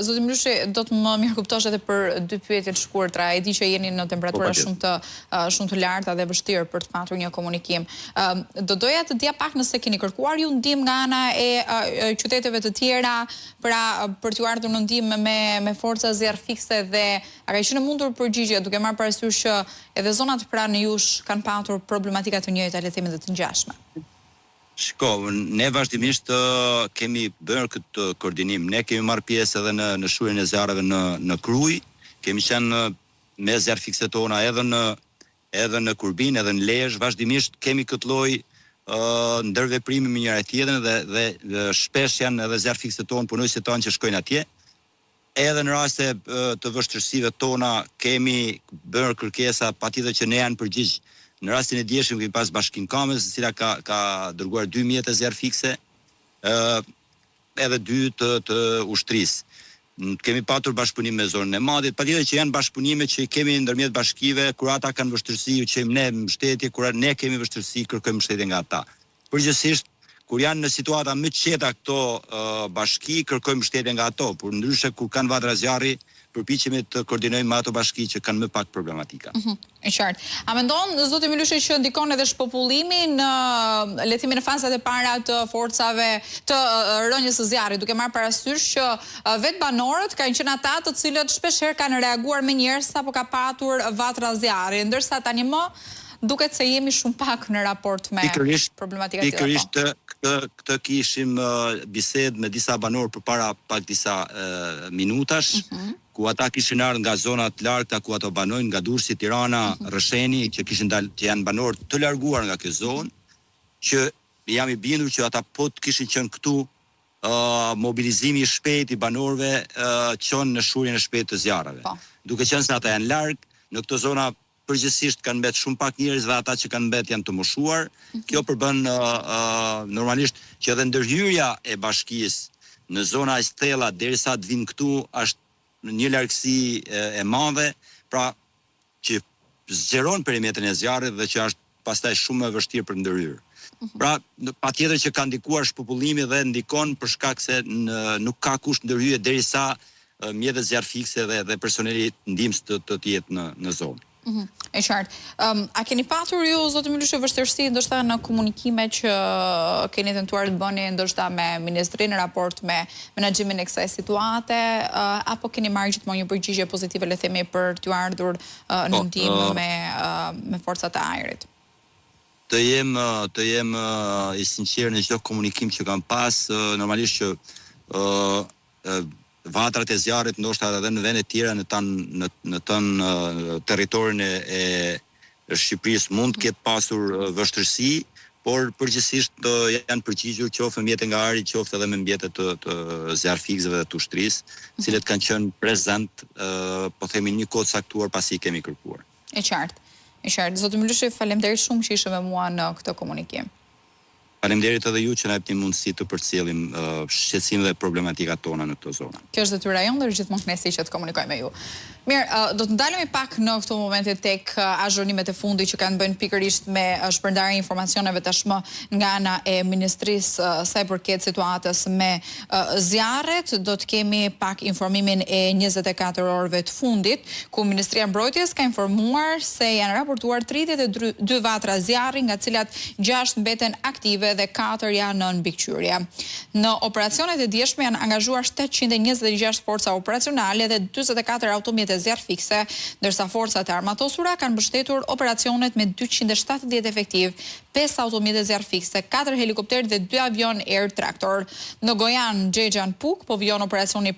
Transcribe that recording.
Zoti Mlyshi, do të më mirë kuptosh edhe për dy pyetje të shkurtra. E di që jeni në temperatura shumë të larta dhe vështirë për të patur një komunikim. Do doja të dija pak nëse keni kërkuar ju ndihmë nga ana e qyteteve të tjera, pra për t'ju ardhur në ndihmë me forca zjarr fikse dhe a ka qenë mundur përgjigje duke marrë parasysh që edhe zonat pranë jush kanë patur problematika të njëjta, le të themi, dhe të ngjashme. Shko, ne vazhdimisht kemi bërë këtë koordinim. Ne kemi marrë pjesë edhe në shurjen e zjarreve në Kruj, kemi qenë me zjarr fikse tona edhe në Kurbin, edhe në Lezhë, vazhdimisht kemi këtë lloj ndërveprimi me njëra tjetrën dhe shpesh janë edhe zjarr fikse tonë punojësit tanë që shkojnë atje. Edhe në raste të vështirësive tona kemi bërë kërkesa patjetër që ne janë përgjigj. Në rastin e dieshëm kemi pas Bashkinë Kamës, e cila ka dërguar 2 mjete zjarr fikse, edhe 2 të ushtrisë. Kemi patur bashkëpunim me zonën e Madit, patjetër që janë bashkëpunime që kemi ndërmjet bashkive, kur ata kanë vështirësi, ju qejmë ne mbështetje, kur ne kemi vështirësi, kërkojmë mbështetje nga ata. Përgjithsisht, kur janë në situata më të qeta këto bashki, kërkojmë mbështetje nga ato, por ndryshe kur kanë vatra zjarri, përpiqemi të koordinojmë me ato bashki që kanë më pak problematika. E qartë. A mendon zoti Milushi që ndikon edhe shpopullimi në le të themi në fazat e para të forcave të rënjes së zjarrit, duke marrë parasysh që vetë banorët kanë qenë ata të cilët shpeshherë kanë reaguar më njëherë sapo ka patur vatra zjarri, ndërsa tani më duket se jemi shumë pak në raport me problematika të tjera. Këtë kishim bisedë me disa banorë përpara pak disa minutash, ku ata kishin ardhur nga zona të largta ku ato banojnë, nga Durrësi, Tirana, Rresheni, që kishin dalë, që janë banorë të larguar nga kjo zonë, që jam i bindur që ata po të kishin qenë këtu, mobilizimi i shpejt i banorëve çon në shurjen e shpejtë të zjarreve. Duke qenë se ata janë larg, në këto zona përgjithsisht kanë mbet shumë pak njerëz dhe ata që kanë mbet janë të moshuar. Kjo përbën normalisht që edhe ndërhyrja e bashkisë në zona e Stella derisa të vinë këtu është në një largësi e madhe, pra që zgjeron perimetrin e zjarrit dhe që është pastaj shumë e vështirë për ndërhyrje. Pra, patjetër që ka ndikuar shpopullimi dhe ndikon për shkak se nuk ka kush ndërhyje derisa mjetet zjarr fikse dhe personeli ndihmës të jetë në zonë. E qartë. A keni patur ju, zoti Milushi, vështirësi ndoshta në komunikime që keni tentuar të bëni ndoshta me ministrinë në raport me menaxhimin e kësaj situate, apo keni marrë gjithmonë një përgjigje pozitive, le të themi, për t'ju ardhur në ndihmë me forcat e ajrit? Të jem i sinqert në çdo komunikim që kam pas, normalisht që vatrat e zjarrit ndoshta edhe në vende të tjera në territorin e Shqipërisë mund të ketë pasur vështirësi, por përgjithsisht janë përgjigjur qoftë mjete nga ari, qoftë edhe me mjete të zjarr fikseve dhe të ushtrisë, të cilët kanë qenë prezent, po themi një kohë caktuar pasi i kemi kërkuar. E qartë. Zoti Milushi, faleminderit shumë që ishe me mua në këtë komunikim. Faleminderit edhe ju që na jepni mundësi të përcjellim shqetësimin dhe problematikat tona në këtë zonë. Kjo është detyra jonë dhe gjithmonë kënaqësi që të komunikoj me ju. Mirë, do të ndalemi pak në këto momente tek azhurnimet e fundit që kanë bënë pikërisht me shpërndarje informacioneve tashmë nga ana e ministrisë sa i përket situatës me zjarret. Do të kemi pak informimin e 24 orëve të fundit, ku Ministria e Mbrojtjes ka informuar se janë raportuar 32 vatra zjarri, nga cilat 6 mbeten aktive dhe 4 janë në mbikëqyrje. Në operacionet e dieshme janë angazhuar 726 forca operacionale dhe 44 automjete zjarr fikse, ndërsa forcat e armatosura kanë mbështetur operacionet me 270 efektiv, 5 automjete zjarr fikse, 4 helikopterë dhe 2 avion Air Tractor. Në Gojan Xhexhan Puk po vijon operacioni